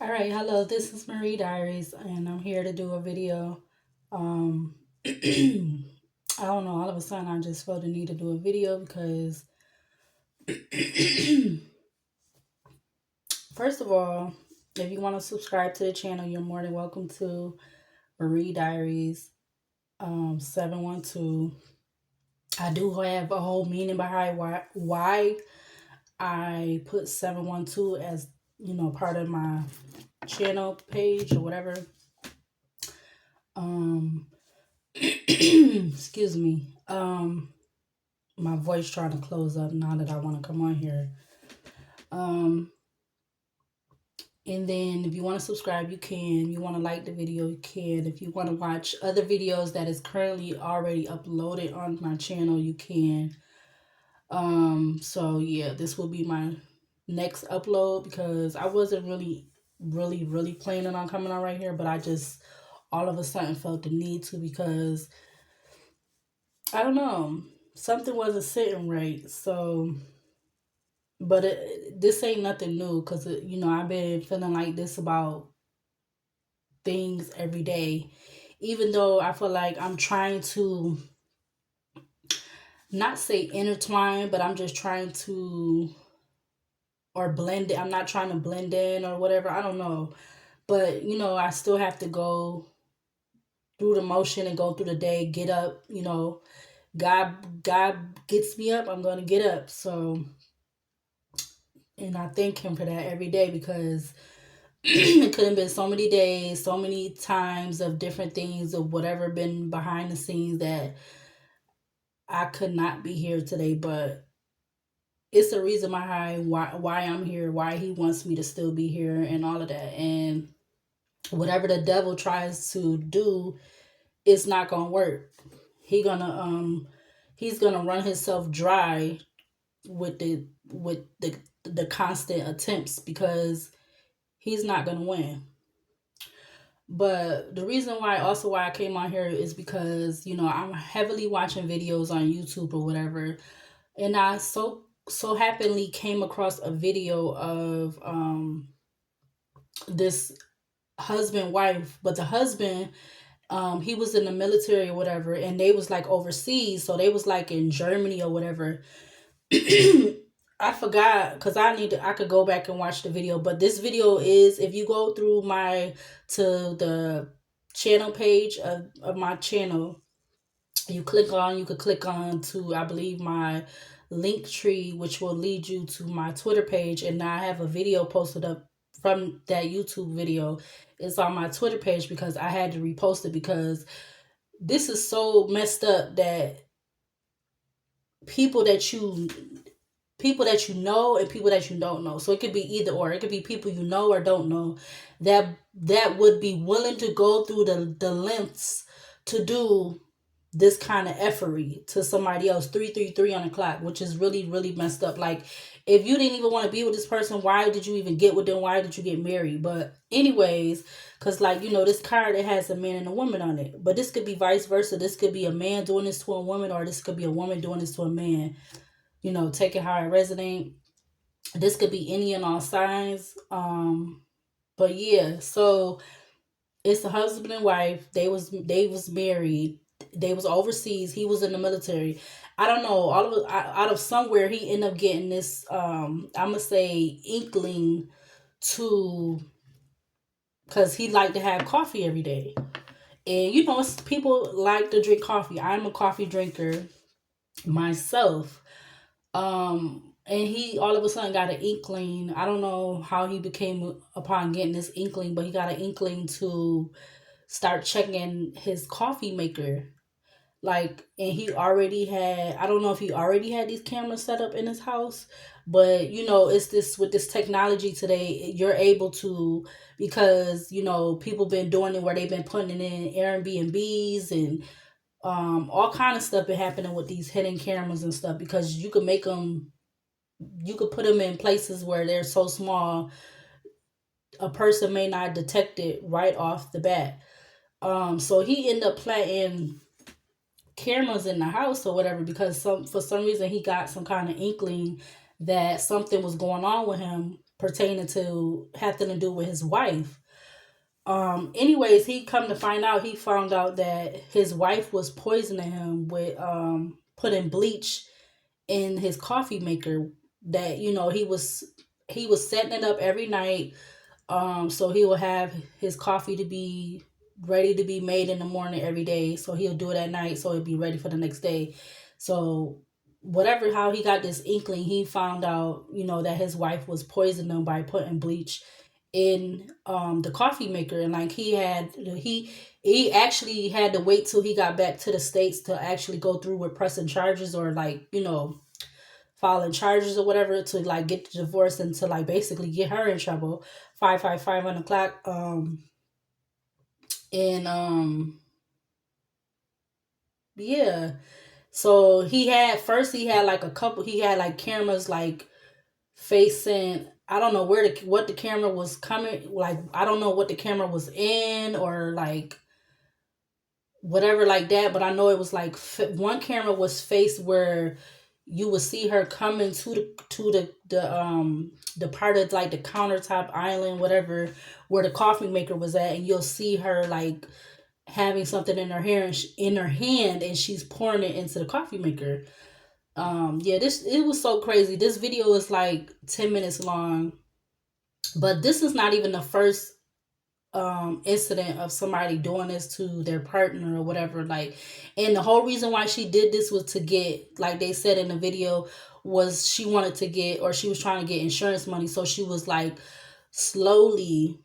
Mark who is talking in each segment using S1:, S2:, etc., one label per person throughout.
S1: All right, hello, this is Marie Diaries, and I'm here to do a video. I don't know, all of a sudden I just felt the need to do a video because, first of all, if you want to subscribe to the channel, you're more than welcome to. Marie Diaries 712. I do have a whole meaning behind why I put 712 as, part of my channel page or whatever. Um, excuse me. My voice trying to close up now that I want to come on here. Um, and then if you want to subscribe, you can. You want to like the video, you can. If you want to watch other videos that is currently already uploaded on my channel, you can. So yeah, this will be my next upload because I wasn't really planning on coming on right here, but I just all of a sudden felt the need to because I don't know, something wasn't sitting right. So, but this ain't nothing new because I've been feeling like this about things every day, even though I feel like I'm trying to not say intertwine, but I'm just trying to or blend it. I'm not trying to blend in or whatever. I don't know, but I still have to go through the motion and go through the day, get up. God gets me up. I'm gonna get up. So, and I thank Him for that every day because it could have been so many days, so many times of different things of whatever been behind the scenes that I could not be here today. But it's a reason why I'm here, why He wants me to still be here, and all of that. And whatever the devil tries to do, it's not gonna work. He gonna he's gonna run himself dry with the constant attempts because he's not gonna win. But the reason why I came on here is because I'm heavily watching videos on YouTube or whatever, and I so happily came across a video of this husband wife, but the husband he was in the military or whatever, and they was like overseas, so they was like in Germany or whatever. I forgot because I could go back and watch the video, but this video is if you go through to the channel page of my channel, you could click on to I believe my link tree, which will lead you to my Twitter page, and I have a video posted up from that YouTube video. It's on my Twitter page because I had to repost it because this is so messed up that people that you people that you know and people that you don't know. So it could be either or. It could be people you know or don't know that would be willing to go through the lengths to do this kind of efforty to somebody else 333 on the clock, which is really messed up. Like, if you didn't even want to be with this person, why did you even get with them? Why did you get married? But anyways, because like this card, it has a man and a woman on it, but this could be vice versa. This could be a man doing this to a woman, or this could be a woman doing this to a man. Take it how it resonate. This could be any and all signs. But yeah, so it's a husband and wife. They was married. They was overseas. He was in the military. I don't know. Out of somewhere, he ended up getting this. I'm gonna say inkling to, because he liked to have coffee every day, and people like to drink coffee. I'm a coffee drinker myself. And he all of a sudden got an inkling. I don't know how he became upon getting this inkling, but he got an inkling to start checking his coffee maker. Like, and he already had, I don't know if he already had these cameras set up in his house, but it's this with this technology today, you're able to, because, people been doing it where they've been putting it in Airbnbs and all kind of stuff been happening with these hidden cameras and stuff, because you could put them in places where they're so small a person may not detect it right off the bat. So he ended up planting cameras in the house or whatever because for some reason he got some kind of inkling that something was going on with him. pertaining to having to do with his wife. Anyways, he come to find out, he found out that his wife was poisoning him with putting bleach in his coffee maker. That, he was setting it up every night, so he will have his coffee to be ready to be made in the morning every day. So he'll do it at night so it'll be ready for the next day. So whatever, how he got this inkling, he found out, that his wife was poisoning him by putting bleach in the coffee maker. And like he actually had to wait till he got back to the States to actually go through with pressing charges, or like, filing charges or whatever, to like get the divorce and to like basically get her in trouble. 555 on the clock. And yeah. So he had like a couple, he had like cameras like facing, I don't know what the camera was coming, like I don't know what the camera was in, or like whatever like that, but I know it was like one camera was faced where you would see her coming to the part of like the countertop island, whatever, where the coffee maker was at, and you'll see her like having something in her hair and in her hand, and she's pouring it into the coffee maker. Yeah, this it was so crazy. This video is like 10 minutes long, but this is not even the first incident of somebody doing this to their partner or whatever. Like, and the whole reason why she did this was to get, like they said in the video, was she wanted to get, or she was trying to get insurance money. So she was like slowly,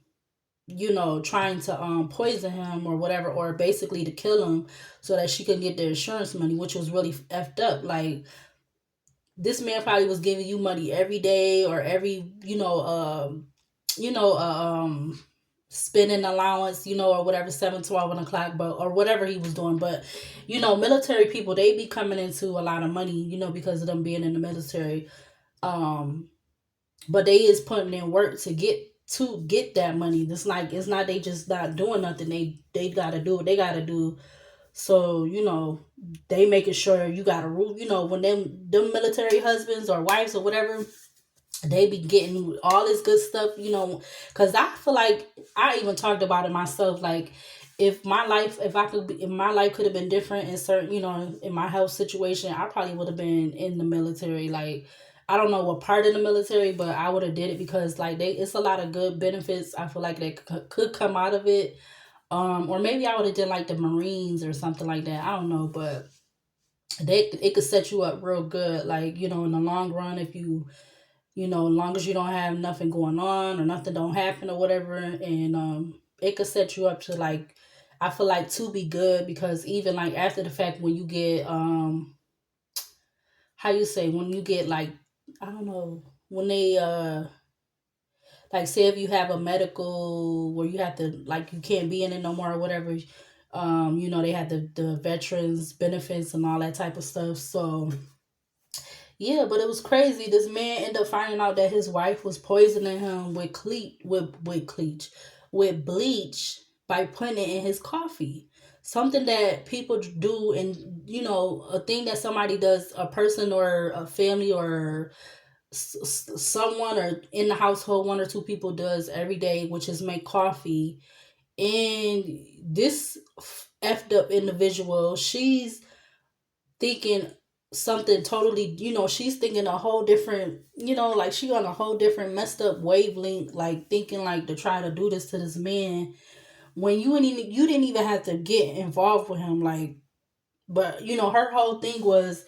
S1: trying to poison him or whatever, or basically to kill him so that she could get the insurance money, which was really effed up. Like, this man probably was giving you money every day, or every, you know, spending allowance, or whatever, 7, 12 o'clock, but, or whatever he was doing. But, military people, they be coming into a lot of money, because of them being in the military. But they is putting in work to get that money. It's not they just not doing nothing. They gotta do what they gotta do. So, they making sure you got a rule, when them military husbands or wives or whatever, they be getting all this good stuff, because I feel like I even talked about it myself. Like, if my life could have been different in certain, in my health situation, I probably would have been in the military. Like, I don't know what part of the military, but I would have did it, because like it's a lot of good benefits. I feel like that could come out of it. Or maybe I would have done like the Marines or something like that. I don't know, but it could set you up real good. Like, in the long run, if as long as you don't have nothing going on or nothing don't happen or whatever, and it could set you up to, like, I feel like, to be good, because even like after the fact, when you get how you say, when you get like, I don't know, when they like, say if you have a medical where you have to, like, you can't be in it no more or whatever, they had the veterans benefits and all that type of stuff. So yeah, but it was crazy. This man ended up finding out that his wife was poisoning him with bleach by putting it in his coffee. Something that people do, and a thing that somebody does, a person or a family or someone, or in the household, one or two people does every day, which is make coffee. And this effed up individual, she's thinking something totally, she's thinking a whole different, like, she on a whole different messed up wavelength, like thinking like to try to do this to this man, when you didn't even have to get involved with him. Like, but her whole thing was,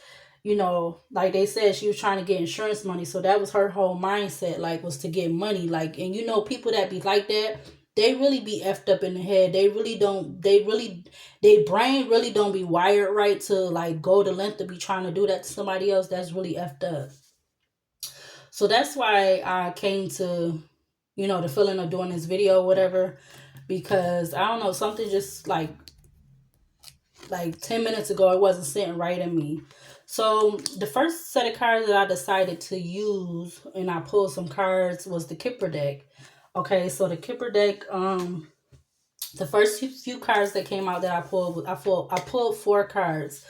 S1: like they said, she was trying to get insurance money. So that was her whole mindset, like, was to get money. Like, and people that be like that, they really be effed up in the head. They really don't, their brain really don't be wired right to like go the length to be trying to do that to somebody else. That's really effed up. So that's why I came to, the feeling of doing this video or whatever, because I don't know, something just like 10 minutes ago, it wasn't sitting right in me. So the first set of cards that I decided to use, and I pulled some cards, was the Kipper deck. Okay, so the Kipper deck, the first few cards that came out that I pulled 4 cards.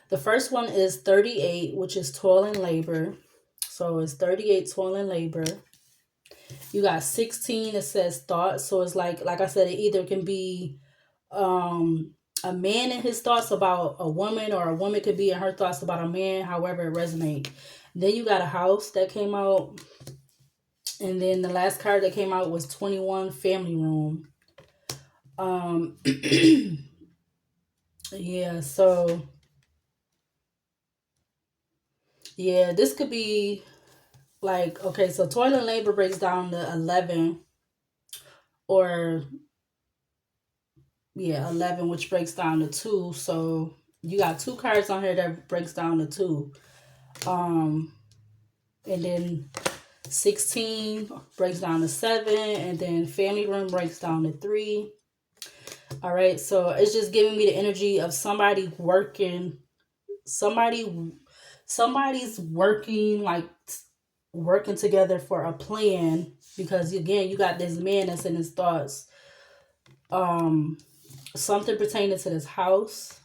S1: The first one is 38, which is toil and labor. So it's 38, toil and labor. You got 16, it says thoughts. So it's like I said, it either can be um a man in his thoughts about a woman, or a woman could be in her thoughts about a man, however it resonates. Then you got a house that came out, and then the last card that came out was 21, family room. Um yeah, so yeah, this could be like, okay, so toilet labor breaks down to 11, or yeah, 11, which breaks down to 2. So you got two cards on here that breaks down to 2. Um and then 16 breaks down to 7, and then family room breaks down to 3. All right, so it's just giving me the energy of somebody working, somebody somebody's working, like working together for a plan, because again, you got this man that's in his thoughts. Um Something pertaining to this house.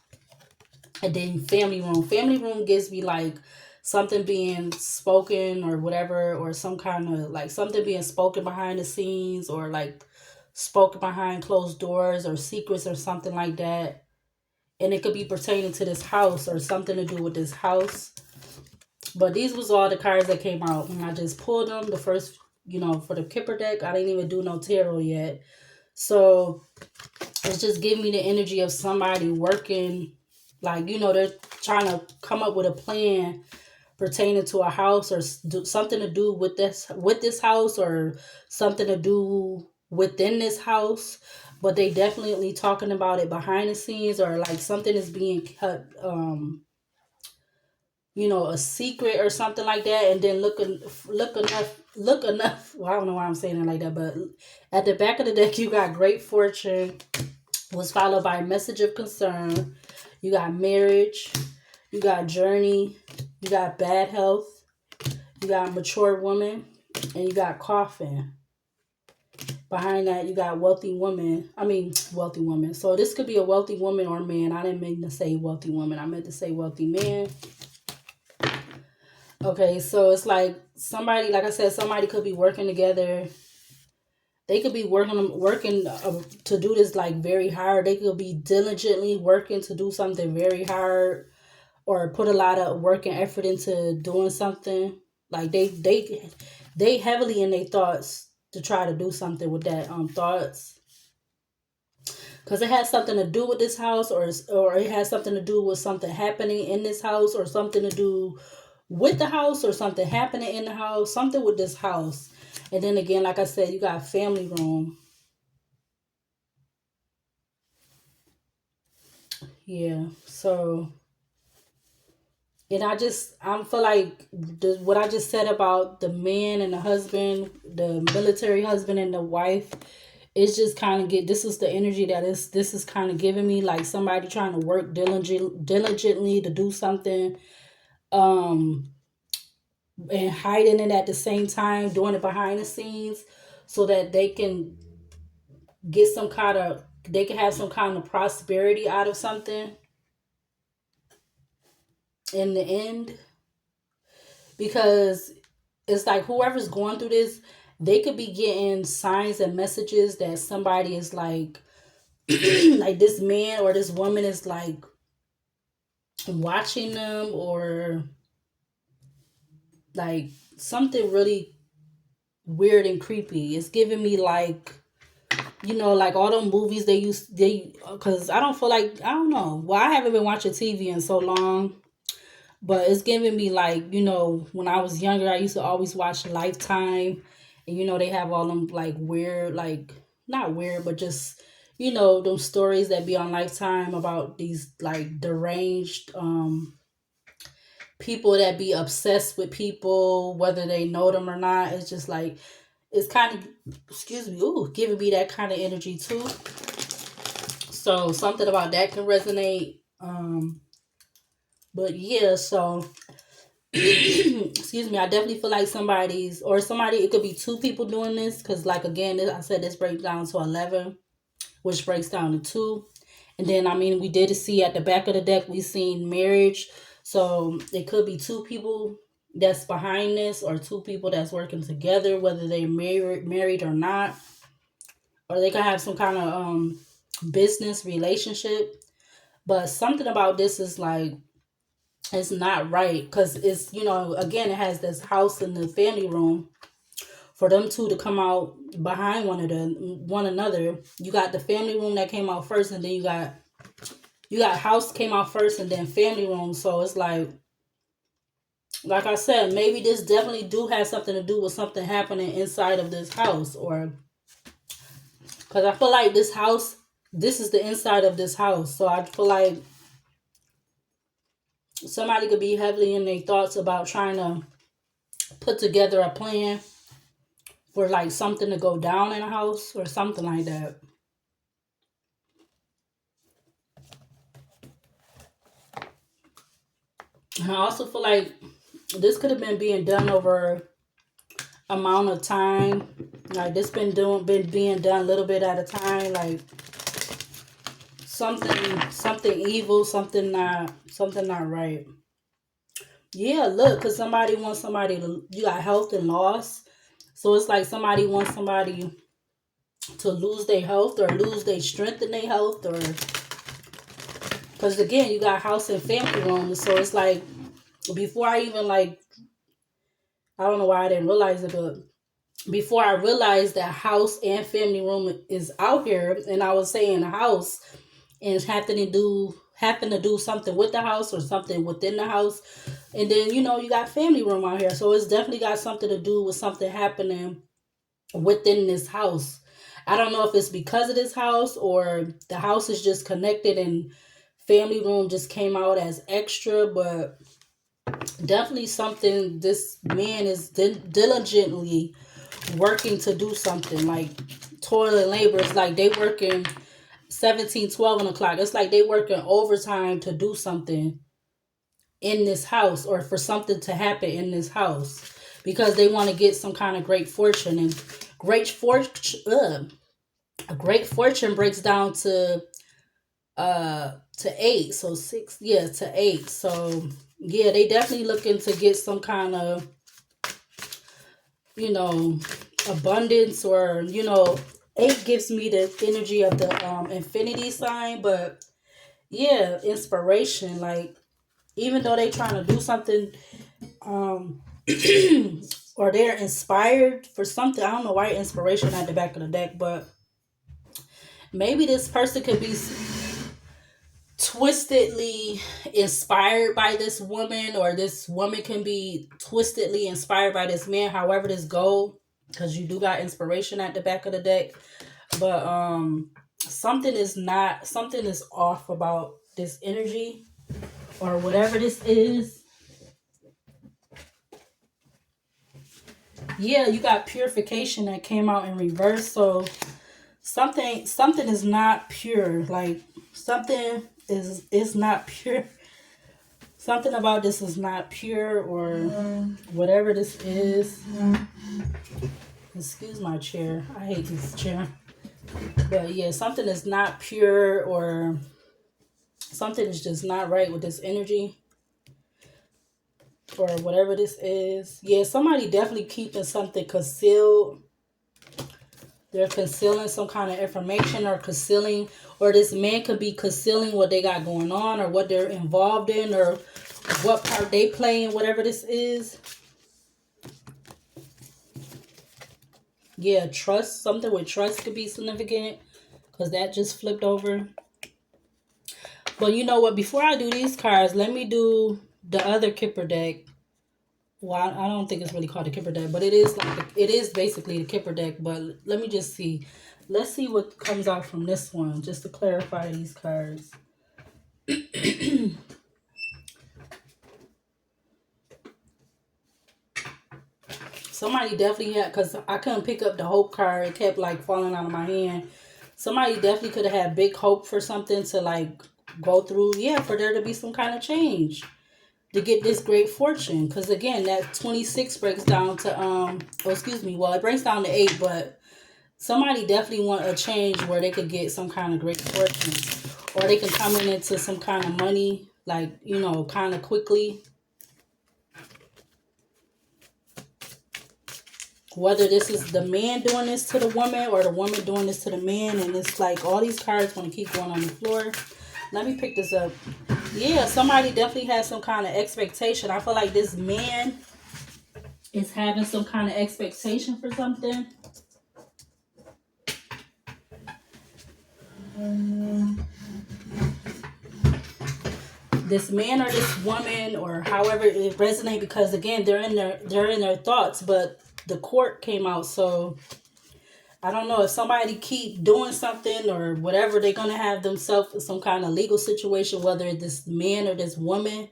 S1: And then family room gives me like something being spoken or whatever, or some kind of like something being spoken behind the scenes, or like spoken behind closed doors, or secrets, or something like that. And it could be pertaining to this house, or something to do with this house. But these was all the cards that came out when I just pulled them. The first, for the Kipper deck, I didn't even do no tarot yet. So it's just giving me the energy of somebody working, like, they're trying to come up with a plan pertaining to a house, or something to do with this house, or something to do within this house. But they definitely talking about it behind the scenes, or like something is being cut, a secret or something like that. And then look enough, well, I don't know why I'm saying it like that, but at the back of the deck you got great fortune, was followed by message of concern. You got marriage, you got journey, you got bad health, you got mature woman, and you got coffin. Behind that, you got wealthy woman. I mean, wealthy woman. So this could be a wealthy woman or man. I didn't mean to say wealthy woman. I meant to say wealthy man. Okay, so it's like somebody, like I said, somebody could be working together. They could be working to do this like very hard. They could be diligently working to do something very hard, or put a lot of work and effort into doing something. Like they heavily in their thoughts to try to do something with that thoughts, because it has something to do with this house, or it has something to do with something happening in this house, or something to do with the house, or something happening in the house, something with this house. And then again, like I said, you got family room. Yeah. So, and I feel like what I just said about the man and the husband, the military husband and the wife, it's just kind of this is the energy this is kind of giving me, like somebody trying to work diligently to do something, um and hiding it at the same time, doing it behind the scenes, so that get some kind of they can have some kind of prosperity out of something in the end. Because it's like whoever's going through this, they could be getting signs and messages that somebody is like like this man or this woman is like watching them, or like something really weird and creepy. It's giving me like, like all them movies because I don't feel like, I don't know. Well, I haven't been watching TV in so long, but it's giving me like, when I was younger, I used to always watch Lifetime, and they have all them like weird, like not weird, but just those stories that be on Lifetime about these like deranged people that be obsessed with people, whether they know them or not. It's just like it's kind of, excuse me, ooh, giving me that kind of energy too. So something about that can resonate. But yeah, so excuse me, I definitely feel like it could be two people doing this, because like again, I said this breaks down to 11, which breaks down to 2. And then I mean, we did see at the back of the deck, we seen marriage, so it could be two people that's behind this, or two people that's working together, whether they're married or not, or they can have some kind of business relationship. But something about this is like it's not right, because it's, again, it has this house in the family room. For them two to come out behind one another, you got the family room that came out first, and then you got house came out first, and then family room. So it's like I said, maybe this definitely do have something to do with something happening inside of this house, or because I feel like this is the inside of this house. So I feel like somebody could be heavily in their thoughts about trying to put together a plan for like something to go down in a house or something like that. And I also feel like this could have been being done over amount of time. Like this been being done a little bit at a time. Like something evil, something not right. Yeah, look, cause somebody wants somebody to. You got health and loss, so it's like somebody wants somebody to lose their health or lose their strength in their health, or because again, you got house and family rooms, so it's like before I even like, I don't know why I didn't realize it, but before I realized that house and family room is out here, and I was saying a house and happen to do something with the house or something within the house, and then you got family room out here, so it's definitely got something to do with something happening within this house. I don't know if it's because of this house or the house is just connected and family room just came out as extra, but definitely something this man is diligently working to do something like toilet labor. It's like they working 17, 12 o'clock. It's like they working overtime to do something in this house or for something to happen in this house because they want to get some kind of great fortune. And great fortune, a great fortune breaks down to eight. So six, yeah, to eight. So yeah, they definitely looking to get some kind of, you know, abundance, or eight gives me the energy of the infinity sign. But yeah, inspiration. Like even though they trying to do something, um or they're inspired for something. I don't know why inspiration at the back of the deck, but maybe this person could be twistedly inspired by this woman, or this woman can be twistedly inspired by this man, however this go, because you do got inspiration at the back of the deck. But something is off about this energy or whatever this is. Yeah, you got purification that came out in reverse. So something is not pure. Like something is not pure. Something about this is not pure, or whatever this is. Excuse my chair. I hate this chair. But yeah, something is not pure, or something is just not right with this energy, or whatever this is. Yeah, somebody definitely keeping something concealed. They're concealing some kind of information, or concealing, or this man could be concealing what they got going on, or what they're involved in, or what part they play in, whatever this is. Yeah, trust. Something with trust could be significant, because that just flipped over. But you know what? Before I do these cards, let me do the other Kipper deck. Well, I don't think it's really called a Kipper deck, but it is basically the Kipper deck. But let me just see. Let's see what comes out from this one, just to clarify these cards. Somebody definitely had, because I couldn't pick up the hope card. It kept like falling out of my hand. Somebody definitely could have had big hope for something to like go through. Yeah, for there to be some kind of change, to get this great fortune. Because again, that 26 breaks down to excuse me, well, it breaks down to 8, but somebody definitely want a change where they could get some kind of great fortune, or they can come into some kind of money, like kind of quickly. whether this is the man doing this to the woman or the woman doing this to the man. And it's like all these cards want to keep going on the floor. Let me pick this up. Yeah, somebody definitely has some kind of expectation. I feel like this man is having some kind of expectation for something. This man or this woman or however it resonates, because again they're in their thoughts, but the court came out. So I don't know if somebody keep doing something or whatever, they're gonna have themselves in some kind of legal situation, whether this man or this woman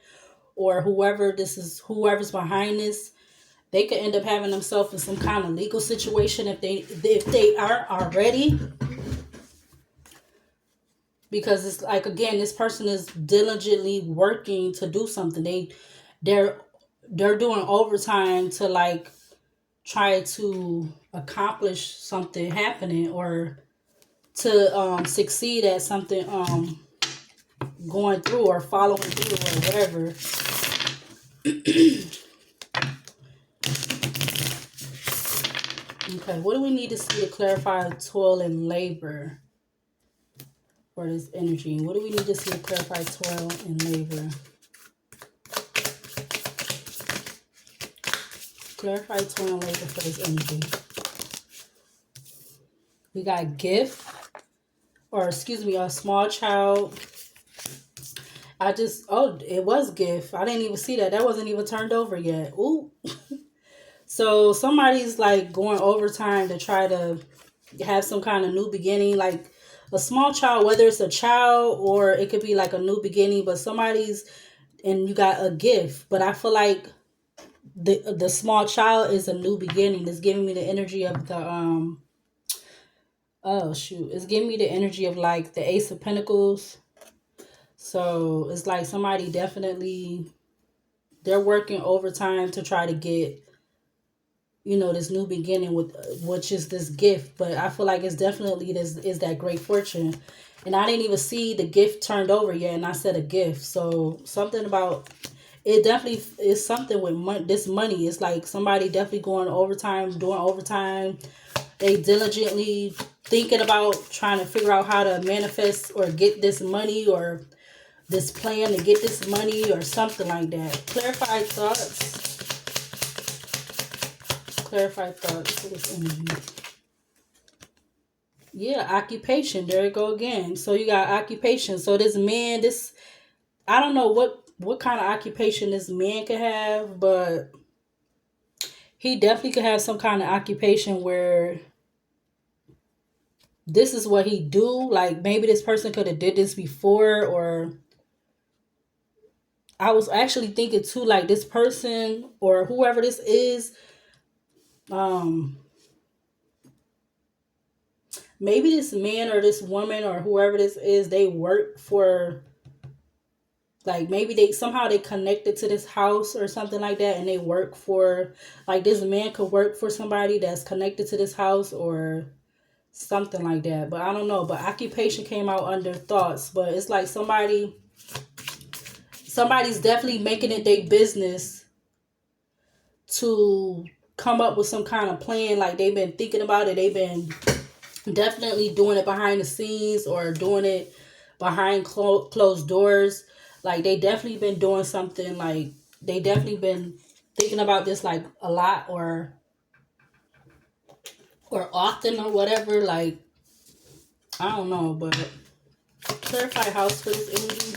S1: or whoever's behind this. They could end up having themselves in some kind of legal situation if they aren't already. Because it's like, again, this person is diligently working to do something. They're doing overtime to like try to accomplish something happening or to succeed at something going through or following through or whatever. Okay, what do we need to see to clarify toil and labor for this energy? What do we need to see to clarify toil and labor? Clarify toil and labor for this energy. We got gift, or excuse me, a small child. It was gift. I didn't even see that. That wasn't even turned over yet. Ooh. So somebody's like going overtime to try to have some kind of new beginning, like a small child, whether it's a child or it could be like a new beginning, but and you got a gift. But I feel like the small child is a new beginning. It's giving me the energy of the it's giving me the energy of like the Ace of Pentacles. So it's like somebody definitely, they're working overtime to try to get, this new beginning with which is this gift. But I feel like it's definitely is that great fortune. And I didn't even see the gift turned over yet, and I said a gift. So something about it definitely is something with this money. It's like somebody definitely going overtime, doing overtime. They diligently thinking about trying to figure out how to manifest or get this money or this plan to get this money or something like that. Clarify thoughts. Clarify thoughts for this energy. Yeah, occupation. There you go again. So you got occupation. So this man, I don't know what kind of occupation this man could have, but he definitely could have some kind of occupation where this is what he do. Like maybe this person could have did this before, or I was actually thinking too, like this person or whoever this is, maybe this man or this woman or whoever this is, they work for, like maybe they connected to this house or something like that, and they work for, like this man could work for somebody that's connected to this house or something like that. But I don't know. But occupation came out under thoughts. But it's like somebody's definitely making it their business to come up with some kind of plan. Like they've been thinking about it. They've been definitely doing it behind the scenes or doing it behind closed doors. Like they definitely been doing something. Like they definitely been thinking about this like a lot or often or whatever. Like I don't know, but clarify house for this energy.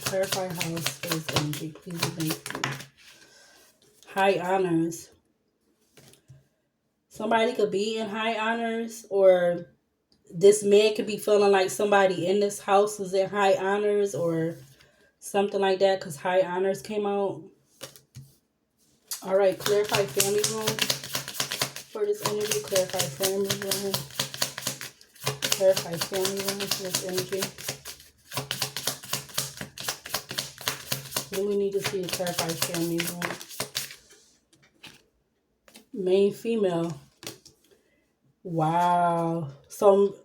S1: Clarify house for this energy, please. Thank you. High honors. Somebody could be in high honors, or this man could be feeling like somebody in this house is in high honors or something like that, because high honors came out. All right, clarify family room for this energy. Clarify family room. Clarify family room for this energy. What do we need to see to clarify family room? Main female. Wow. So,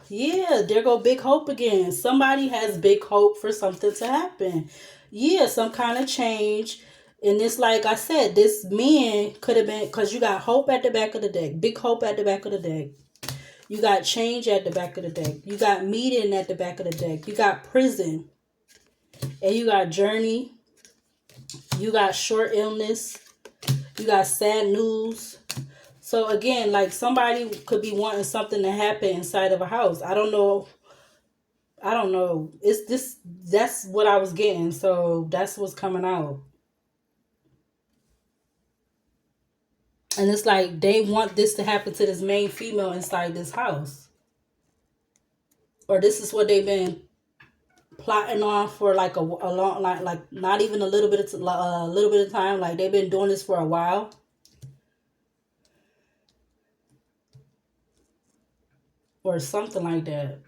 S1: yeah, there go big hope again. Somebody has big hope for something to happen. Yeah, some kind of change. And it's like I said, this man could have been, because you got hope at the back of the deck, big hope at the back of the deck. You got change at the back of the deck. You got meeting at the back of the deck. You got prison. And you got journey. You got short illness. You got sad news. So again, like somebody could be wanting something to happen inside of a house. I don't know. I don't know. It's this. That's what I was getting. So that's what's coming out. And it's like they want this to happen to this main female inside this house. Or this is what they've been plotting on for like a long, like not even a little bit of a little bit of time. Like they've been doing this for a while, or something like that.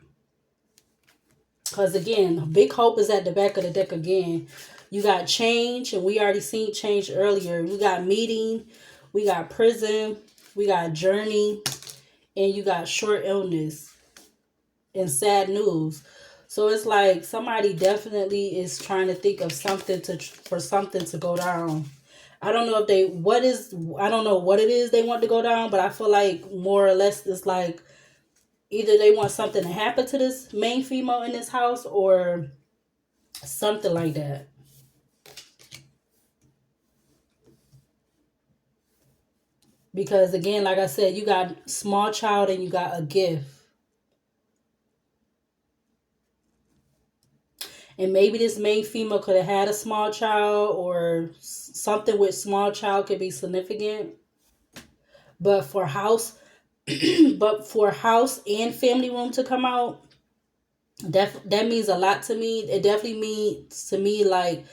S1: Because again, big hope is at the back of the deck again. You got change, and we already seen change earlier. We got meeting, we got prison, we got journey, and you got short illness and sad news. So it's like somebody definitely is trying to think of something to for something to go down. I don't know if they what is I don't know what it is they want to go down, but I feel like more or less it's like either they want something to happen to this main female in this house or something like that. Because again, like I said, you got small child and you got a gift. And maybe this main female could have had a small child or something with small child could be significant. But for house but for house and family room to come out, that means a lot to me. It definitely means to me like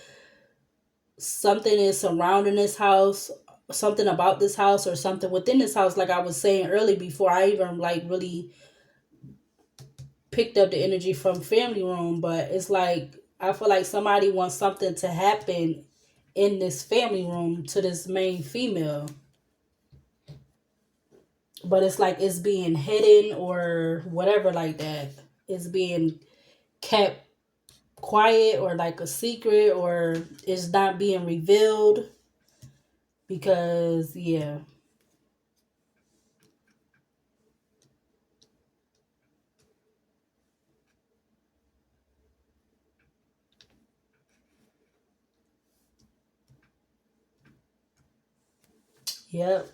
S1: something is surrounding this house, something about this house or something within this house, like I was saying early before I even like really picked up the energy from family room. But it's like I feel like somebody wants something to happen in this family room to this main female, but it's like it's being hidden or whatever like that. It's being kept quiet or like a secret or it's not being revealed because yeah. Yep.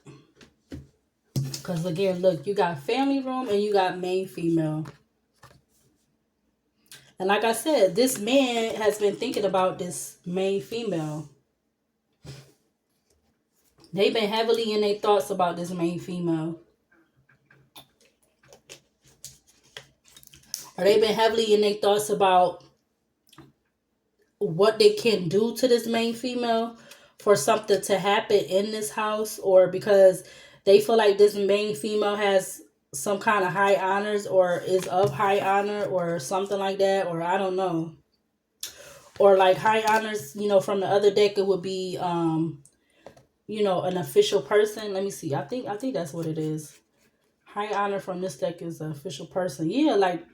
S1: Because again, look, you got family room and you got main female. And like I said, this man has been thinking about this main female. They've been heavily in their thoughts about this main female. Or they've been heavily in their thoughts about what they can do to this main female for something to happen in this house, or because they feel like this main female has some kind of high honors or is of high honor or something like that, or I don't know. Or like high honors, from the other deck it would be an official person. Let me see. I think that's what it is. High honor from this deck is an official person. Yeah, like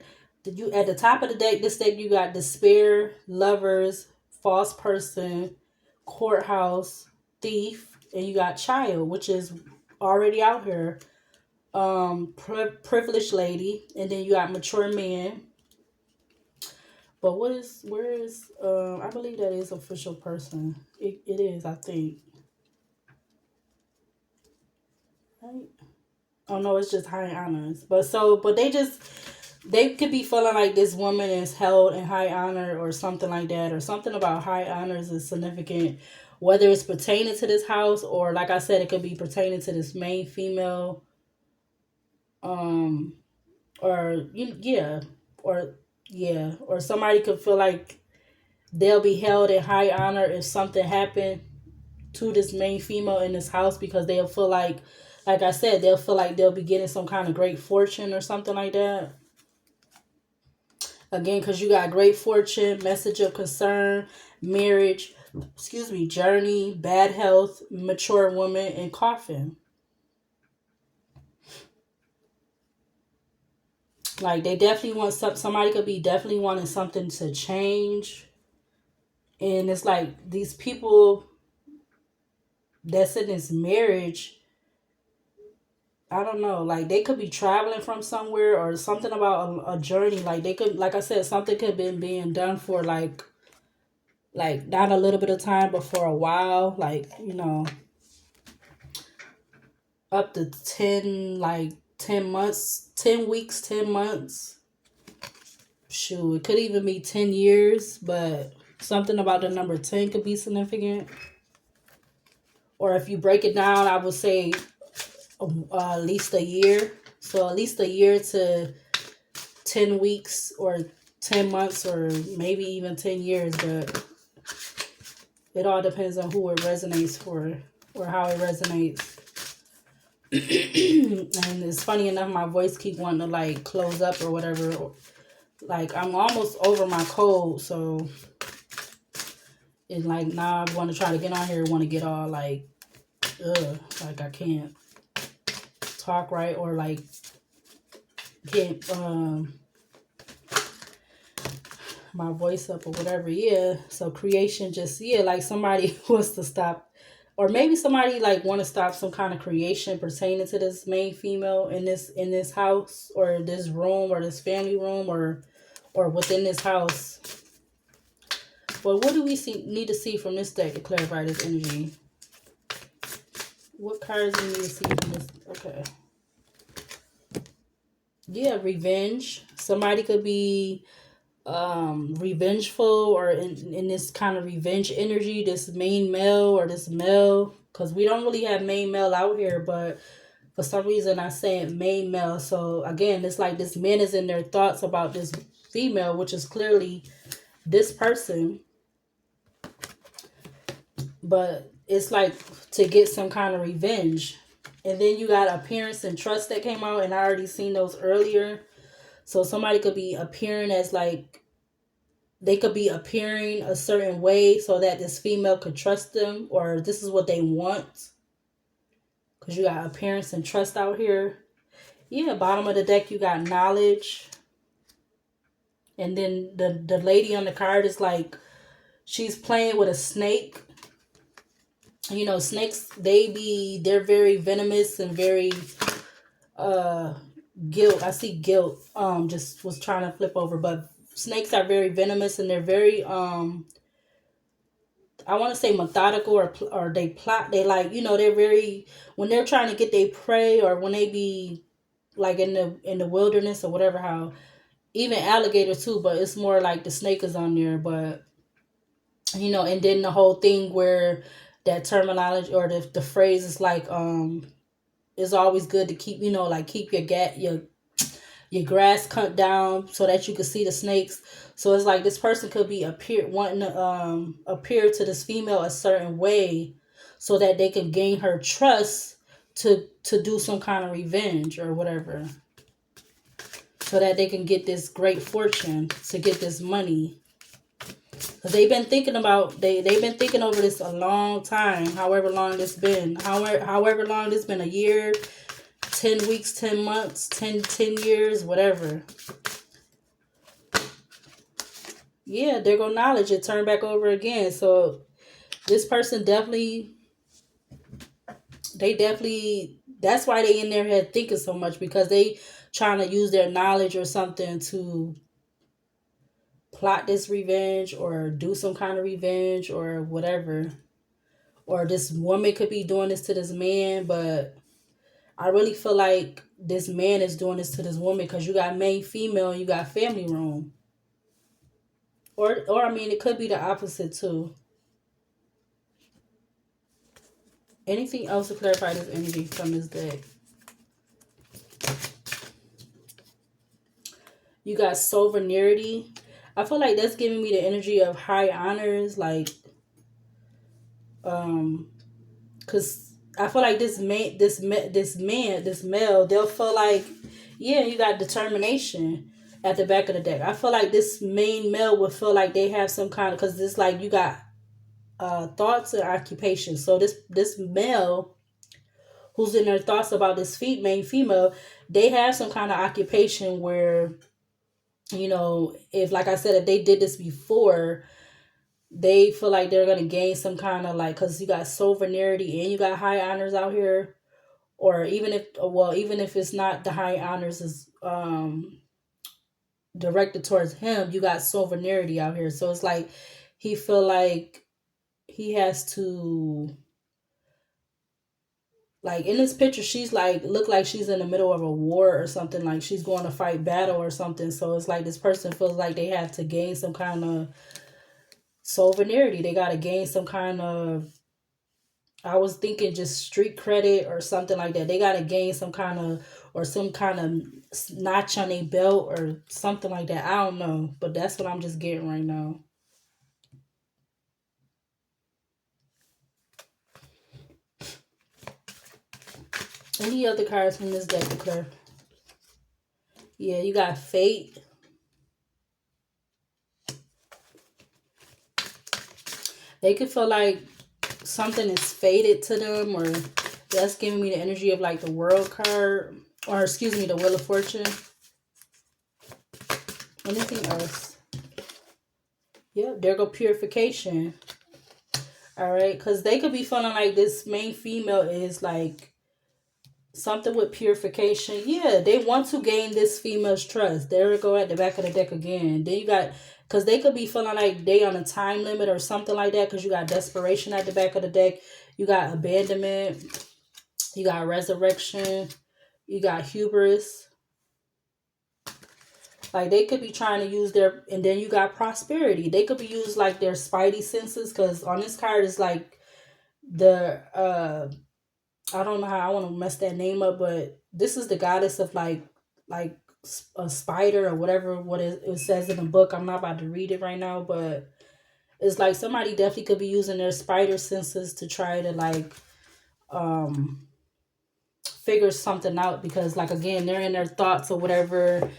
S1: you at the top of the deck, this deck you got despair, lovers, false person, courthouse, thief, and you got child, which is already out here. Privileged lady, and then you got mature man. But where is I believe that is official person. It is, I think. Right? Oh no, it's just high honors. But they could be feeling like this woman is held in high honor or something like that, or something about high honors is significant, whether it's pertaining to this house or like I said, it could be pertaining to this main female, um, or or or somebody could feel like they'll be held in high honor if something happened to this main female in this house because they'll feel like I said, they'll feel like they'll be getting some kind of great fortune or something like that. Again, because you got great fortune, message of concern, marriage, journey, bad health, mature woman, and coffin. Like they definitely want somebody could be definitely wanting something to change. And it's like these people that's in this marriage, I don't know. Like they could be traveling from somewhere or something about a journey. Like they could, like I said, something could have been being done for like not a little bit of time, but for a while. Like up to 10 months, 10 weeks, 10 months. Shoot, it could even be 10 years, but something about the number 10 could be significant. Or if you break it down, I would say at least a year. So at least a year to 10 weeks or 10 months or maybe even 10 years, but it all depends on who it resonates for or how it resonates. And it's funny enough, my voice keep wanting to like close up or whatever. Like I'm almost over my cold, so it's like now I want to try to get on here, want to get all like, like I can't talk right or like get my voice up or whatever. Yeah, so creation just, yeah, like somebody wants to stop, or maybe somebody like want to stop some kind of creation pertaining to this main female in this house or this room or this family room or within this house. But what do we need to see from this deck to clarify this energy? What cards do we need to see from this? Okay. Yeah, revenge. Somebody could be revengeful or in this kind of revenge energy, this main male or this male, because we don't really have main male out here, but for some reason I say it main male. So again, it's like this man is in their thoughts about this female, which is clearly this person, but it's like to get some kind of revenge. And then you got appearance and trust that came out, and I already seen those earlier. So somebody could be appearing as like, they could be appearing a certain way so that this female could trust them, or this is what they want. Because you got appearance and trust out here. Yeah, bottom of the deck, you got knowledge. And then the lady on the card is like, she's playing with a snake. Snakes, they're very venomous and very guilt. I see guilt. Just was trying to flip over, but snakes are very venomous and they're very I want to say methodical, or they plot. They like, they're very, when they're trying to get their prey, or when they be like in the wilderness or whatever. How even alligator too, but it's more like the snake is on there. But and then the whole thing where that terminology or the phrase is like it's always good to keep like keep your grass cut down so that you can see the snakes. So it's like this person could be wanting to appear to this female a certain way so that they can gain her trust to do some kind of revenge or whatever. So that they can get this great fortune, to get this money. Cause they've been thinking over this a long time, however long it's been. However long it's been, a year, 10 weeks, 10 months, 10 years, whatever. Yeah, there go knowledge. It turned back over again. So this person definitely, that's why they in their head thinking so much, because they trying to use their knowledge or something to plot this revenge or do some kind of revenge or whatever. Or this woman could be doing this to this man, but I really feel like this man is doing this to this woman, because you got main female and you got family room. Or I mean, it could be the opposite too. Anything else to clarify this energy from this deck? You got sovereignty. I feel like that's giving me the energy of high honors, like, cause I feel like this male, they'll feel like, yeah, you got determination at the back of the deck. I feel like this main male would feel like they have some kind of, cause it's like you got thoughts and occupation. So this male who's in their thoughts about this main female, they have some kind of occupation where, if, like I said, if they did this before, They feel like they're gonna gain some kind of like, cause you got sovereignty and you got high honors out here, or even if, well, even if it's not the high honors is directed towards him, you got sovereignty out here. So it's like he feel like he has to, like in this picture she's like look like she's in the middle of a war or something, like she's going to fight battle or something. So it's like this person feels like they have to gain some kind of sovereignty. They got to gain some kind of, I was thinking just street credit or something like that. They got to gain some kind of, or some kind of notch on their belt or something like that. I don't know, but that's what I'm just getting right now. Any other cards from this deck, Claire? Yeah, you got fate. They could feel like something is fated to them, or that's giving me the energy of like the world card, or excuse me, the wheel of fortune. Anything else? Yep, there go purification. All right, because they could be feeling like this main female is like something with purification. Yeah, they want to gain this female's trust. There we go at the back of the deck again. Then you got, because they could be feeling like they on a time limit or something like that, because you got desperation at the back of the deck. You got abandonment. You got resurrection. You got hubris. Like they could be trying to use their, and then you got prosperity. They could be used like their spidey senses, because on this card is like the I don't know how I want to mess that name up, but this is the goddess of like a spider or whatever what it says in the book. I'm not about to read it right now, but it's like somebody definitely could be using their spider senses to try to like um figure something out, because like again they're in their thoughts or whatever,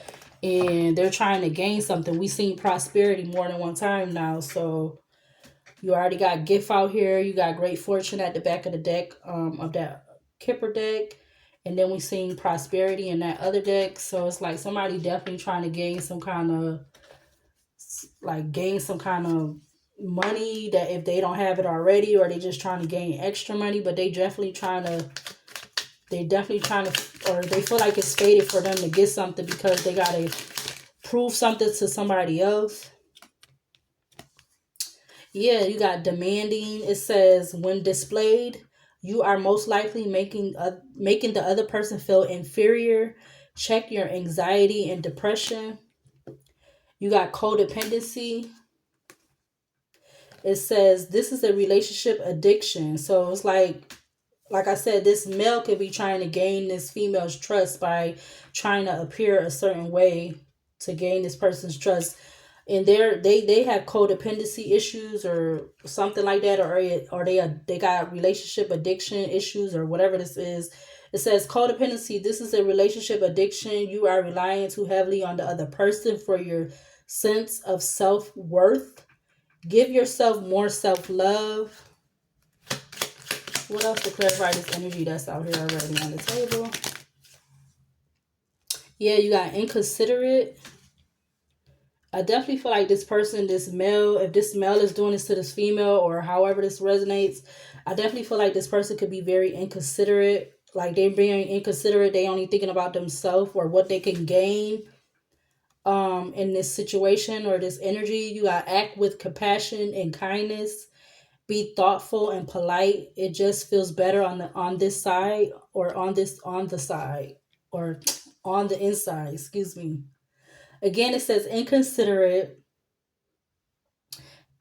S1: and they're trying to gain something. We've seen prosperity more than one time now, so you already got gift out here. You got great fortune at the back of the deck, of that Kipper deck. And then we seen prosperity in that other deck. So it's like somebody definitely trying to gain some kind of, like gain some kind of money that if they don't have it already, or they just trying to gain extra money, but they definitely trying to, or they feel like it's fated for them to get something because they got to prove something to somebody else. Yeah, you got demanding. It says when displayed, you are most likely making the other person feel inferior. Check your anxiety and depression. You got codependency. It says this is a relationship addiction. So it's like I said, this male could be trying to gain this female's trust by trying to appear a certain way to gain this person's trust. And they have codependency issues or something like that, or they got relationship addiction issues or whatever this is. It says codependency. This is a relationship addiction. You are relying too heavily on the other person for your sense of self-worth. Give yourself more self-love. What else to clarify this energy that's out here already on the table? Yeah, you got inconsiderate. I definitely feel like this person, this male, if this male is doing this to this female or however this resonates, I definitely feel like this person could be very inconsiderate. Like they being inconsiderate, they only thinking about themselves or what they can gain in this situation or this energy. You got act with compassion and kindness. Be thoughtful and polite. It just feels better on this side, or on the side, or on the inside, excuse me. Again, it says inconsiderate,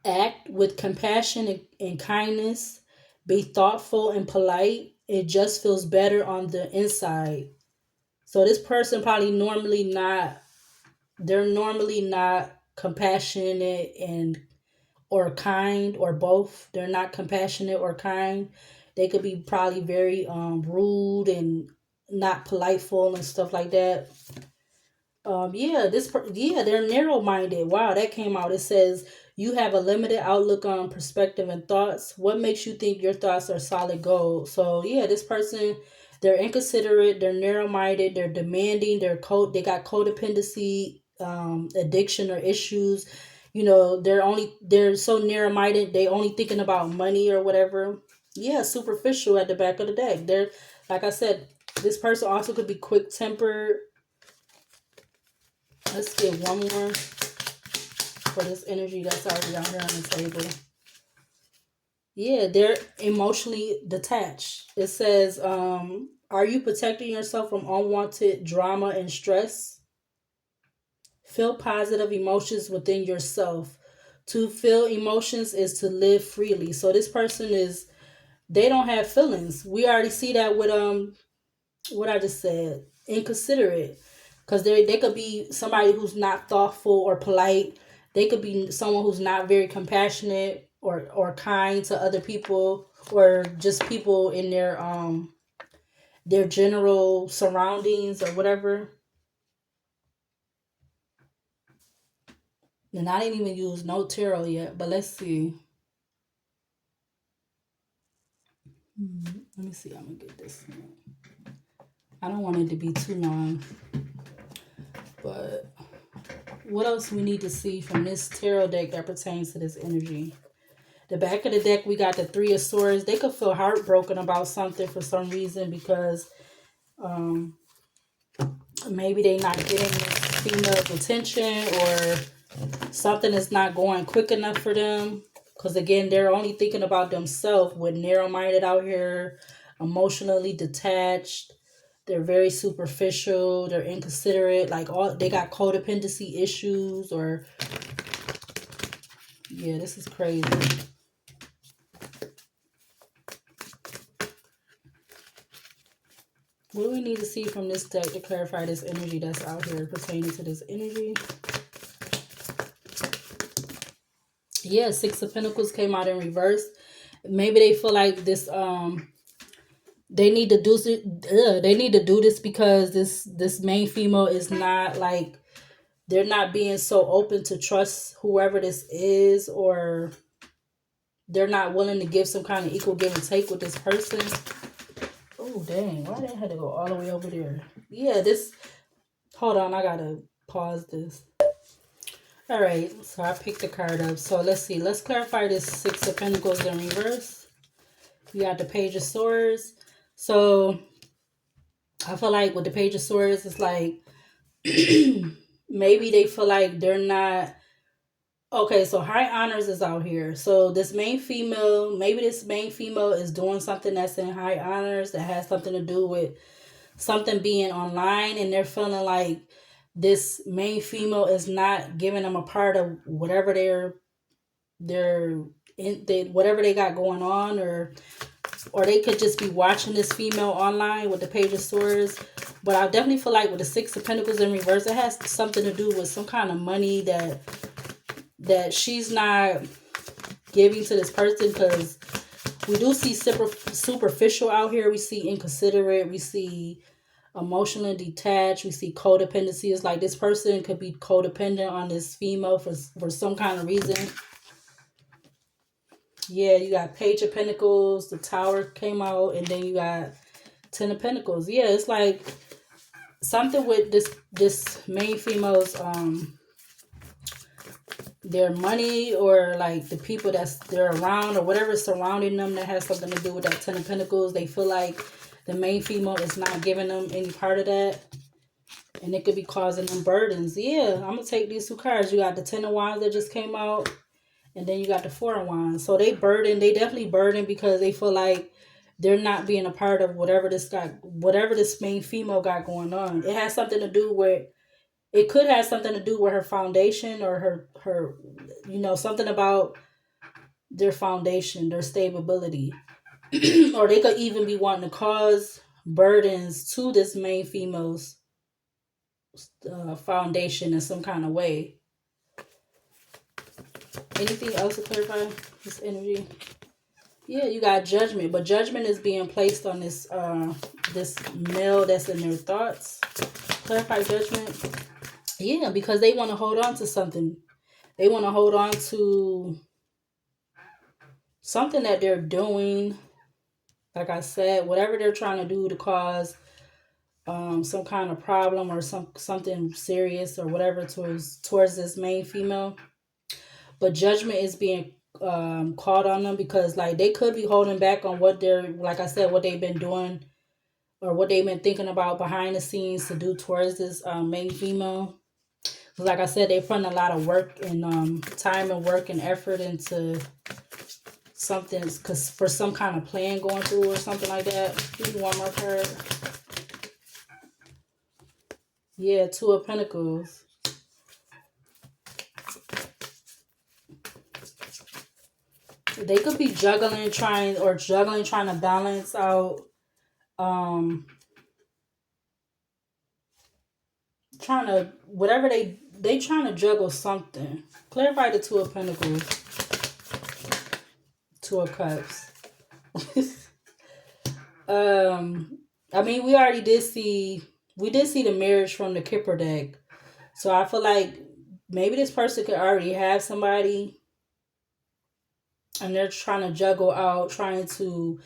S1: act with compassion and kindness, be thoughtful and polite. It just feels better on the inside. So this person probably normally not, they're normally not compassionate and or kind, or both. They're not compassionate or kind. They could be probably very rude and not politeful and stuff like that. Yeah, yeah, they're narrow minded. Wow, that came out. It says you have a limited outlook on perspective and thoughts. What makes you think your thoughts are solid gold? So yeah, this person, they're inconsiderate, they're narrow minded, they're demanding, they got codependency, addiction or issues, they're so narrow minded, they only thinking about money or whatever. Yeah, superficial at the back of the deck. They're, like I said, this person also could be quick tempered. Let's get one more for this energy that's already out here on the table. Yeah, they're emotionally detached. It says, are you protecting yourself from unwanted drama and stress? Feel positive emotions within yourself. To feel emotions is to live freely. So this person is, they don't have feelings. We already see that with what I just said, inconsiderate, because they could be somebody who's not thoughtful or polite. They could be someone who's not very compassionate or kind to other people, or just people in their general surroundings or whatever. And I didn't even use no tarot yet, but let's see. Let me see. I'm gonna get this. I don't want it to be too long, but what else we need to see from this tarot deck that pertains to this energy? The back of the deck, we got the Three of Swords. They could feel heartbroken about something for some reason, because um, maybe they not getting this female's attention, or something is not going quick enough for them. Because again, they're only thinking about themselves. With narrow-minded out here, emotionally detached. They're very superficial. They're inconsiderate. Like, all they got codependency issues, or yeah, this is crazy. What do we need to see from this deck to clarify this energy that's out here pertaining to this energy? Yeah, Six of Pentacles came out in reverse. Maybe they feel like this they need to do they need to do this because this main female is not like, they're not being so open to trust whoever this is, or they're not willing to give some kind of equal give and take with this person. Oh dang, why did I have to go all the way over there? Yeah, this, hold on, I gotta pause this. All right, so I picked the card up. So let's see. Let's clarify this Six of Pentacles in reverse. We got the Page of Swords. So I feel like with the Page of Swords, it's like maybe they feel like they're not. Okay, so high honors is out here. So this main female, maybe this main female is doing something that's in high honors that has something to do with something being online, and they're feeling like this main female is not giving them a part of whatever they're whatever they got going on, or they could just be watching this female online with the Page of Swords. But I definitely feel like with the Six of Pentacles in reverse, it has something to do with some kind of money that she's not giving to this person, because we do see superficial out here. We see inconsiderate. We see emotionally detached. We see codependency. It's like this person could be codependent on this female for some kind of reason. Yeah, you got Page of Pentacles, the Tower came out, and then you got Ten of Pentacles. Yeah, it's like something with this main female's their money, or like the people that's they're around, or whatever's surrounding them that has something to do with that Ten of Pentacles. They feel like the main female is not giving them any part of that, and it could be causing them burdens. Yeah, I'm gonna take these two cards. You got the Ten of Wands that just came out, and then you got the Four of Wands. So they definitely burden, because they feel like they're not being a part of whatever this main female got going on. It has something to do with, it could have something to do with her foundation, or her something about their foundation, their stability. Or they could even be wanting to cause burdens to this main female's foundation in some kind of way. Anything else to clarify this energy? Yeah, you got Judgment, but Judgment is being placed on this male that's in their thoughts. Clarify Judgment. Yeah, because they want to hold on to something. They want to hold on to something that they're doing. Like I said, whatever they're trying to do to cause some kind of problem, or something serious or whatever towards this main female. but judgment is being called on them because like they could be holding back on what they're, like I said, what they've been doing or what they've been thinking about behind the scenes to do towards this main female. Like I said, they putting a lot of work and time and work and effort into something because for some kind of plan going through or something like that. Give me one more card. Yeah, Two of Pentacles. They could be juggling trying to balance out um trying to whatever they trying to juggle something. Clarify the Two of Pentacles, Two of Cups. I mean, we did see the marriage from the Kipper deck. So I feel like maybe this person could already have somebody and they're trying to juggle out trying to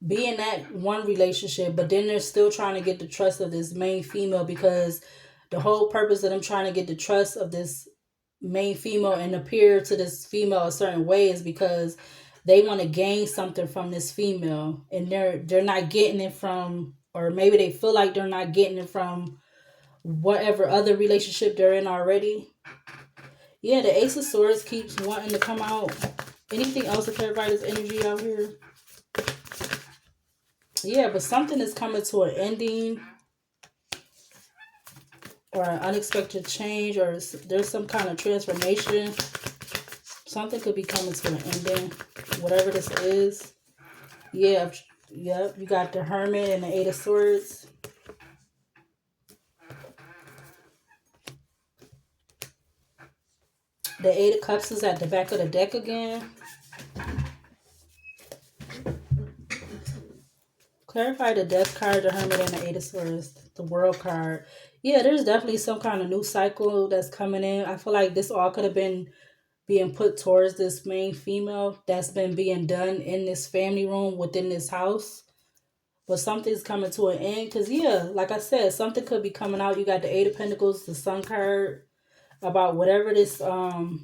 S1: be in that one relationship, but then they're still trying to get the trust of this main female because the whole purpose of them trying to get the trust of this main female and appear to this female a certain way is because they want to gain something from this female and they're not getting it from, or maybe they feel like they're not getting it from whatever other relationship they're in already. Yeah, the Ace of Swords keeps wanting to come out. Anything else to clarify this energy out here? Yeah, but something is coming to an ending or an unexpected change or there's some kind of transformation. Something could be coming to an ending, whatever this is. Yeah, yep, you got the Hermit and the Eight of Swords. The Eight of Cups is at the back of the deck again. Clarify the Death card, the Hermit, and the Eight of Swords, the World card. Yeah, there's definitely some kind of new cycle that's coming in. I feel like this all could have been being put towards this main female that's been being done in this family room within this house. But something's coming to an end because, yeah, like I said, something could be coming out. You got the Eight of Pentacles, the Sun card, about whatever this male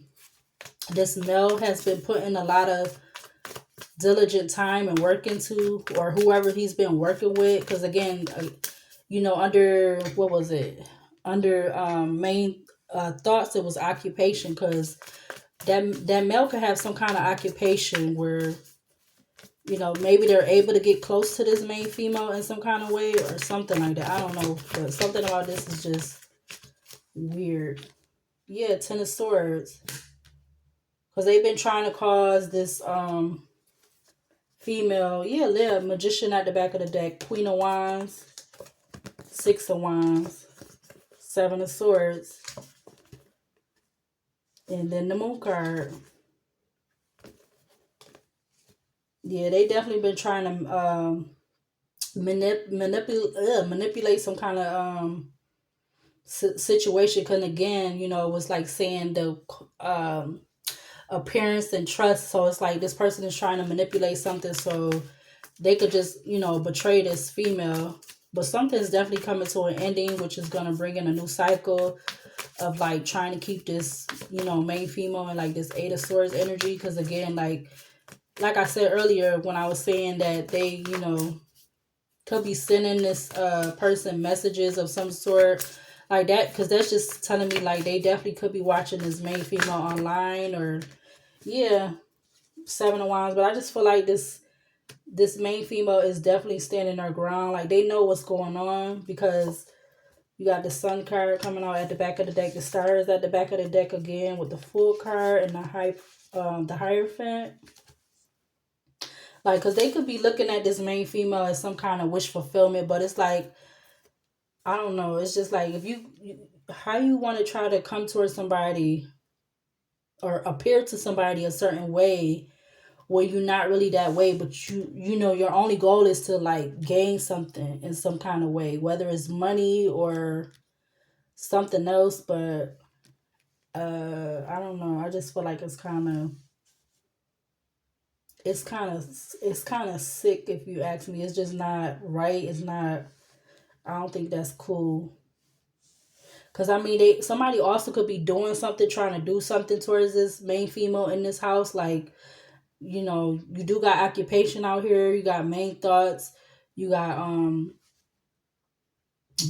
S1: has been putting a lot of diligent time and work into, or whoever he's been working with. Because again, under what was it? Under main thoughts, it was occupation. Because that male could have some kind of occupation where maybe they're able to get close to this main female in some kind of way or something like that. I don't know, but something about this is just weird. Yeah, Ten of Swords. Because they've been trying to cause this female, yeah, Magician at the back of the deck, Queen of Wands, Six of Wands, Seven of Swords, and then the Moon card. Yeah, they definitely been trying to manipulate some kind of situation. Because again, it was like saying the appearance and trust. So it's like this person is trying to manipulate something so they could just betray this female. But something's definitely coming to an ending, which is going to bring in a new cycle of like trying to keep this main female and like this Eight of Swords energy. Because again, like I said earlier when I was saying that they could be sending this person messages of some sort like that, because that's just telling me like they definitely could be watching this main female online. Or yeah, Seven of Wands. But I just feel like this main female is definitely standing her ground. Like they know what's going on, because you got the Sun card coming out at the back of the deck, the Stars at the back of the deck again with the Fool card and the Hierophant. Like, because they could be looking at this main female as some kind of wish fulfillment, but it's like, I don't know. It's just like, if how you want to try to come towards somebody or appear to somebody a certain way where you're not really that way, but your only goal is to like gain something in some kind of way, whether it's money or something else. But I don't know. I just feel like it's kind of sick, if you ask me. It's just not right. It's not. I don't think that's cool. Because I mean, somebody also could be doing something, trying to do something towards this main female in this house. Like, you do got occupation out here. You got main thoughts. You got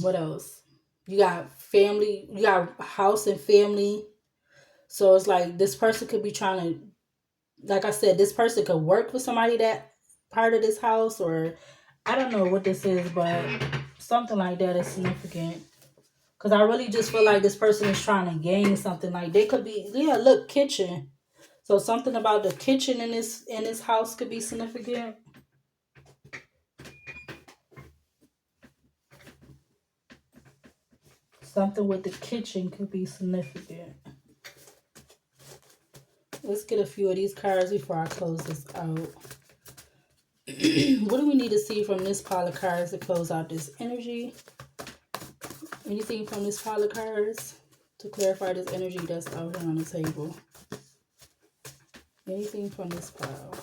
S1: what else? You got family. You got house and family. So it's like this person could be trying to, like I said, this person could work with somebody that part of this house, or I don't know what this is, but something like that is significant. Cause I really just feel like this person is trying to gain something. Like they could be, yeah, look, kitchen. So something about the kitchen in this house could be significant. Something with the kitchen could be significant. Let's get a few of these cards before I close this out. What do we need to see from this pile of cards to close out this energy? Anything from this pile of cards to clarify this energy that's out here on the table? Anything from this pile?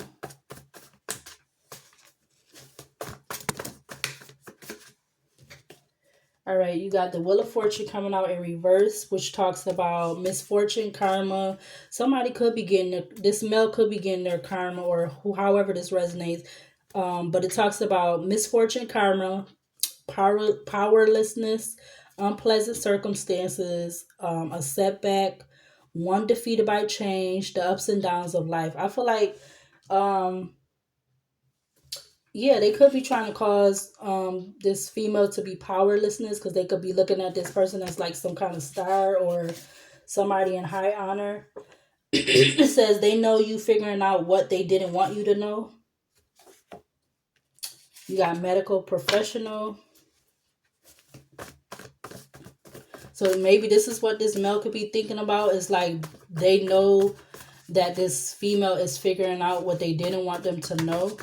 S1: All right, you got the Wheel of Fortune coming out in reverse, which talks about misfortune, karma. Somebody could be getting this male could be getting their karma, or however this resonates. But it talks about misfortune, karma, powerlessness, unpleasant circumstances, a setback, one defeated by change, the ups and downs of life. I feel like, um, yeah, they could be trying to cause this female to be powerlessness, because they could be looking at this person as like some kind of star or somebody in high honor. It says they know you figuring out what they didn't want you to know. You got medical professional. So maybe this is what this male could be thinking about. Is like they know that this female is figuring out what they didn't want them to know.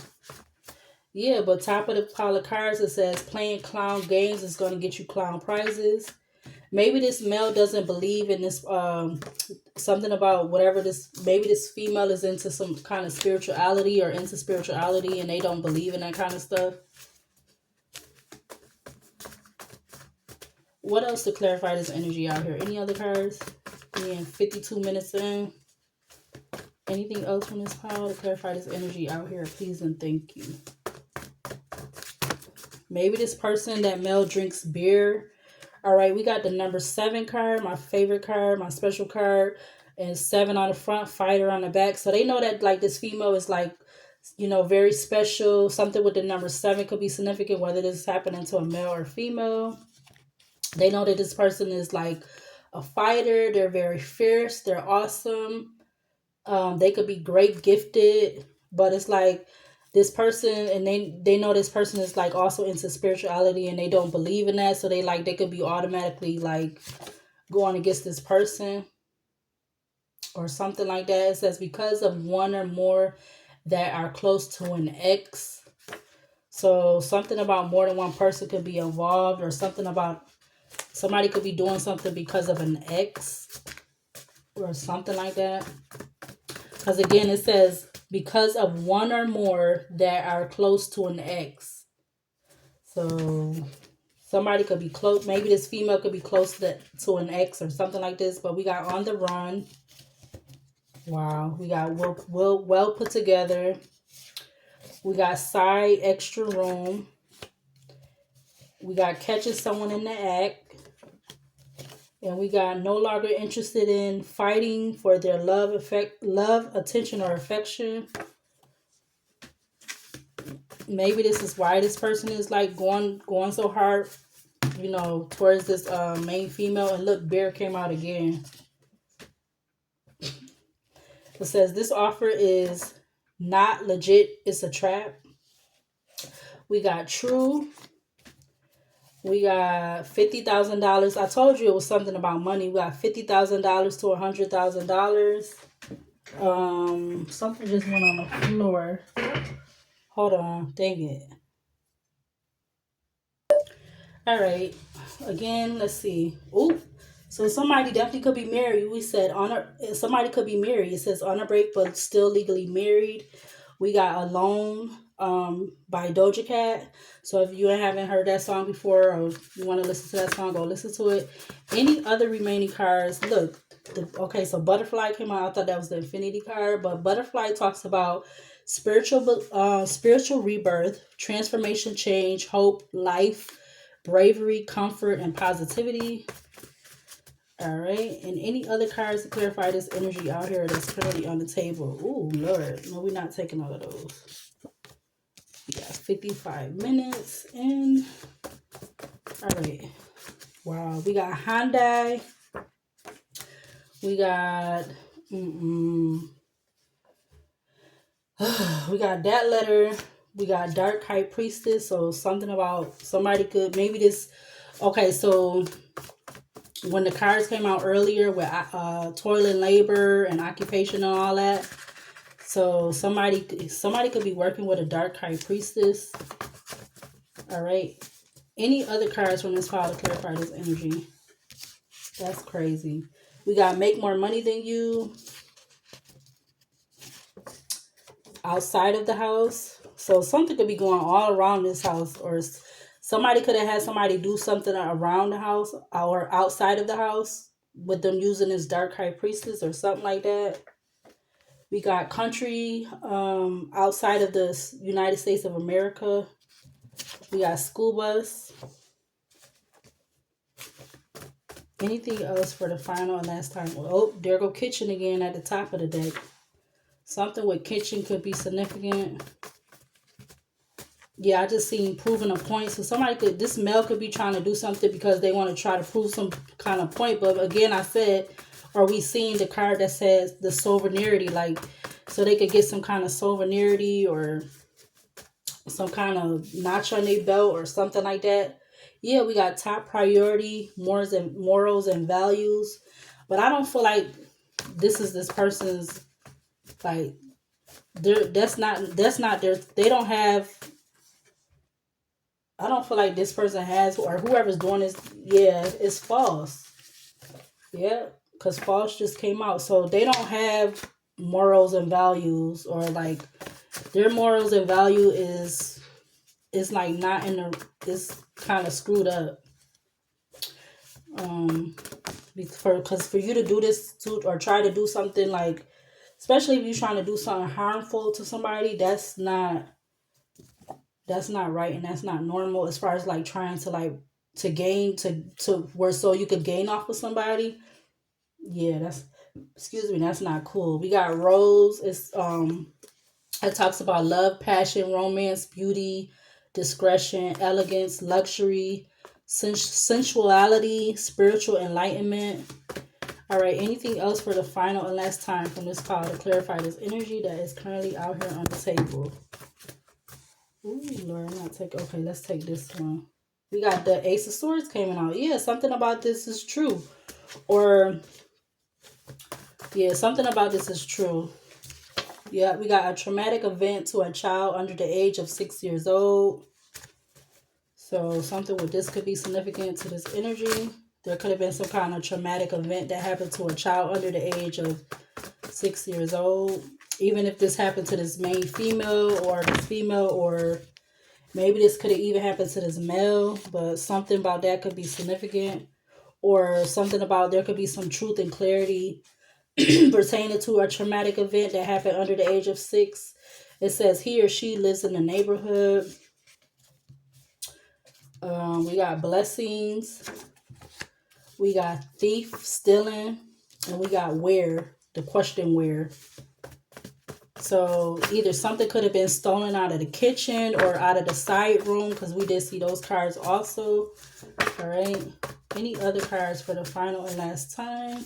S1: Yeah, but top of the pile of cards, it says playing clown games is going to get you clown prizes. Maybe this male doesn't believe in this, something about whatever this, maybe this female is into some kind of spirituality or into spirituality, and they don't believe in that kind of stuff. What else to clarify this energy out here? Any other cards? Being 52 minutes in. Anything else from this pile to clarify this energy out here? Please and thank you. Maybe this person, that male, drinks beer. All right, we got the number 7 card, my favorite card, my special card, and 7 on the front, fighter on the back. So they know that like this female is like, very special. Something with the number 7 could be significant, whether this is happening to a male or female. They know that this person is like a fighter. They're very fierce. They're awesome. They could be great gifted, but it's like this person, and they know this person is like also into spirituality, and they don't believe in that. So they could be automatically like going against this person or something like that. It says because of one or more that are close to an ex. So something about more than one person could be involved, or something about somebody could be doing something because of an ex or something like that. Because again, it says because of one or more that are close to an ex. So somebody could be close. Maybe this female could be close to an ex or something like this. But we got on the run. Wow. We got well put together. We got side extra room. We got catching someone in the act. And we got no longer interested in fighting for their love, attention, or affection. Maybe this is why this person is like going so hard, towards this main female. And look, bear came out again. It says this offer is not legit. It's a trap. We got true. We got $50,000. I told you it was something about money. We got $50,000 to $100,000. Something just went on the floor. Hold on. Dang it. All right. Again, let's see. Ooh. So somebody definitely could be married. We said somebody could be married. It says on a break, but still legally married. We got alone. by Doja Cat. So if you haven't heard that song before, or you want to listen to that song, go listen to it. Any other remaining cards? Look, okay, so Butterfly came out. I thought that was the Infinity card, but Butterfly talks about spiritual rebirth, transformation, change, hope, life, bravery, comfort, and positivity. All right, and any other cards to clarify this energy out here that's currently on the table? Ooh, Lord, no, we're not taking all of those. We got 55 minutes in. All right, wow, we got Hyundai. We got, we got that letter. We got Dark High Priestess. So something about somebody could, maybe this, okay, so when the cards came out earlier with toil and labor and occupation and all that, so somebody could be working with a Dark High Priestess. All right. Any other cards from this pile to clarify this energy? That's crazy. We got make more money than you. Outside of the house. So something could be going all around this house, or somebody could have had somebody do something around the house or outside of the house with them using this Dark High Priestess or something like that. We got country outside of the United States of America. We got school bus. Anything else for the final and last time? Oh, there go kitchen again at the top of the deck. Something with kitchen could be significant. Yeah, I just seen proving a point. So somebody could, this male could be trying to do something because they want to try to prove some kind of point. But again, I said, are we seeing the card that says the sovereignty? Like, so they could get some kind of sovereignty or some kind of notch on their belt or something like that. Yeah, we got top priority, morals and values. But I don't feel like this is this person's, like, that's not their, they don't have, I don't feel like this person has, or whoever's doing this, yeah, it's false. Yeah, because false just came out. So they don't have morals and values, or like their morals and value is like not in the, it's kind of screwed up. Because for you to do this or try to do something, like, especially if you're trying to do something harmful to somebody, that's not right, and that's not normal, as far as like trying to like to gain to where so you could gain off of somebody. Yeah, that's not cool. We got Rose. It's it talks about love, passion, romance, beauty, discretion, elegance, luxury, sensuality, spiritual enlightenment. All right, anything else for the final and last time from this pile to clarify this energy that is currently out here on the table? Ooh, Lord, I'm not taking. Okay, let's take this one. We got the Ace of Swords coming out. Yeah, something about this is true. Or, yeah, something about this is true. Yeah, we got a traumatic event to a child under the age of 6 years old. So something with this could be significant to this energy. There could have been some kind of traumatic event that happened to a child under the age of 6 years old. Even if this happened to this main female or this female, or maybe this could have even happened to this male, but something about that could be significant. Or something about there could be some truth and clarity pertaining to a traumatic event that happened under the age of 6. It says he or she lives in the neighborhood. We got blessings. We got thief, stealing, and we got where, the question where. So either something could have been stolen out of the kitchen or out of the side room, because we did see those cards also. All right. Any other cards for the final and last time?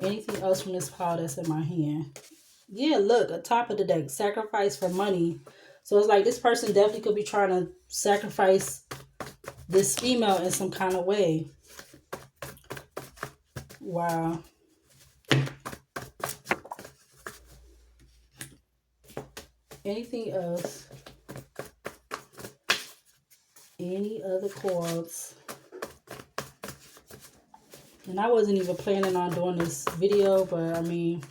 S1: Anything else from this pile that's in my hand? Yeah, look, at top of the deck, sacrifice for money. So it's like this person definitely could be trying to sacrifice this female in some kind of way. Wow. Anything else? Any other cards? And I wasn't even planning on doing this video, but I mean,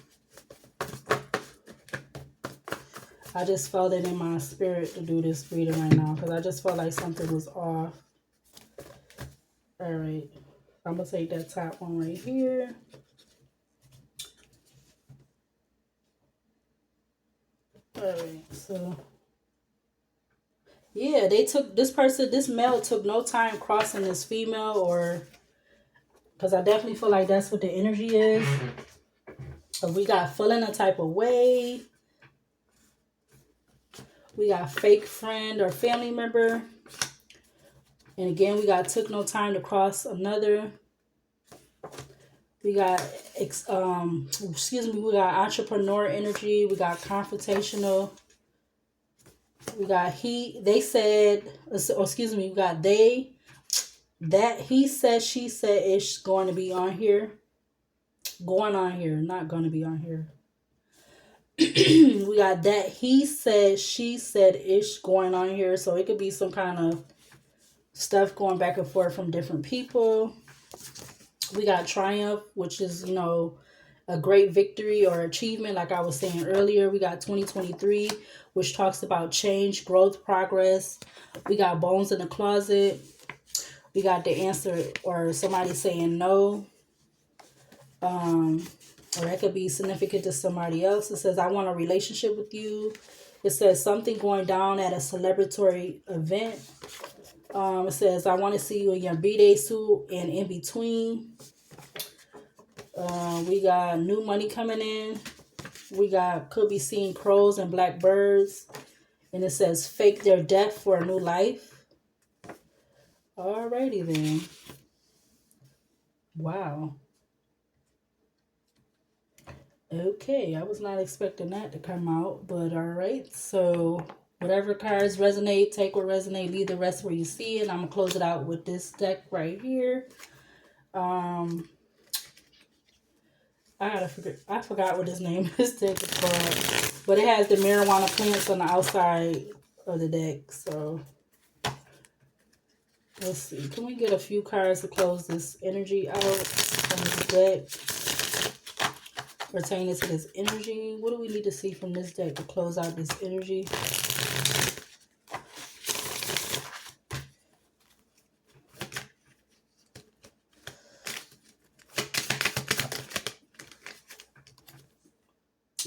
S1: I just felt it in my spirit to do this reading right now because I just felt like something was off. All right. I'm going to take that top one right here. All right. So, yeah, they took this person, this male took no time crossing this female, or because I definitely feel like that's what the energy is. So we got feeling a type of way. We got fake friend or family member. And again, we got took no time to cross another. We got, we got entrepreneur energy. We got confrontational. We got they said, we got that he said, she said, it's going to be on here. Going on here, not going to be on here. We got that he said, she said, ish going on here. So it could be some kind of stuff going back and forth from different people. We got triumph, which is, a great victory or achievement, like I was saying earlier. We got 2023, which talks about change, growth, progress. We got bones in the closet. We got the answer, or somebody saying no. Or that could be significant to somebody else. It says, I want a relationship with you. It says something going down at a celebratory event. It says, I want to see you in your B-Day suit and in between. We got new money coming in. We got, could be seeing crows and black birds. And it says, fake their death for a new life. Alrighty then. Wow. Okay, I was not expecting that to come out, but all right. So whatever cards resonate, take what resonate, leave the rest where you see it. I'm gonna close it out with this deck right here. I forgot what his name is. Deck is called, but it has the marijuana plants on the outside of the deck. So let's see. Can we get a few cards to close this energy out from this deck? Pertaining to this energy. What do we need to see from this deck to close out this energy?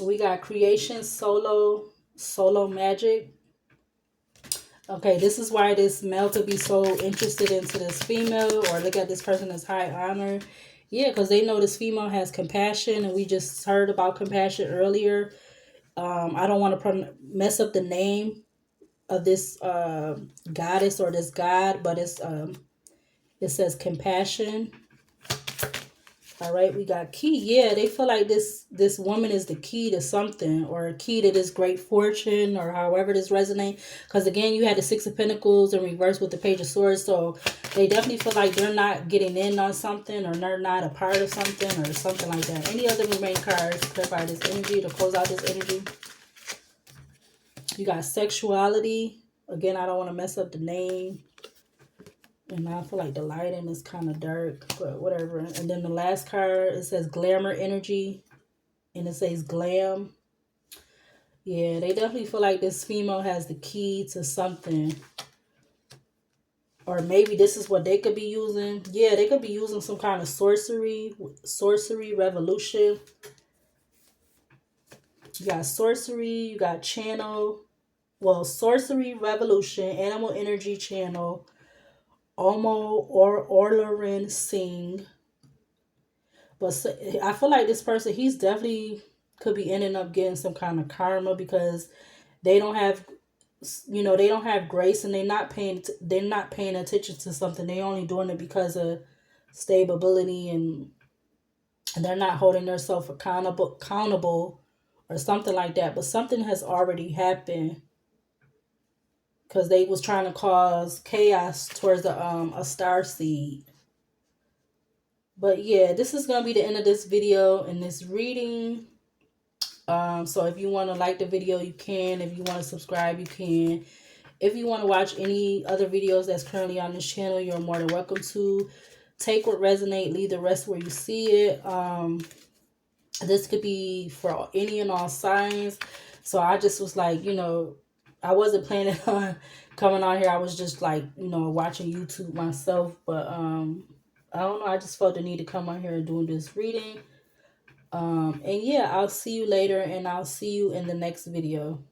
S1: We got creation, solo magic. Okay, this is why this male could be so interested into this female, or look at this person as high honor. Yeah, because they know this female has compassion, and we just heard about compassion earlier. I don't want to mess up the name of this goddess or this god, but it says compassion. All right, we got key. Yeah, they feel like this woman is the key to something, or a key to this great fortune, or however this resonates. Because again, you had the Six of Pentacles in reverse with the Page of Swords, so they definitely feel like they're not getting in on something, or they're not a part of something, or something like that. Any other remaining cards to clarify this energy, to close out this energy? You got sexuality. Again, I don't want to mess up the name. And I feel like the lighting is kind of dark, but whatever. And then the last card, it says glamour energy. And it says glam. Yeah, they definitely feel like this female has the key to something. Or maybe this is what they could be using. Yeah, they could be using some kind of sorcery revolution. You got sorcery, you got channel. Well, sorcery revolution, animal energy channel. Omo or Orlerin Singh. But I feel like this person, he's definitely could be ending up getting some kind of karma, because they don't have, they don't have grace, and they're not paying attention to something. They're only doing it because of stability, and they're not holding themselves accountable or something like that. But something has already happened, because they was trying to cause chaos towards a star seed. But yeah, this is going to be the end of this video and this reading. So if you want to like the video, you can. If you want to subscribe, you can. If you want to watch any other videos that's currently on this channel, you're more than welcome to. Take what resonate, leave the rest where you see it. This could be for any and all signs. So I just was like, I wasn't planning on coming on here. I was just like, watching YouTube myself. But I don't know. I just felt the need to come on here and doing this reading. And yeah, I'll see you later, and I'll see you in the next video.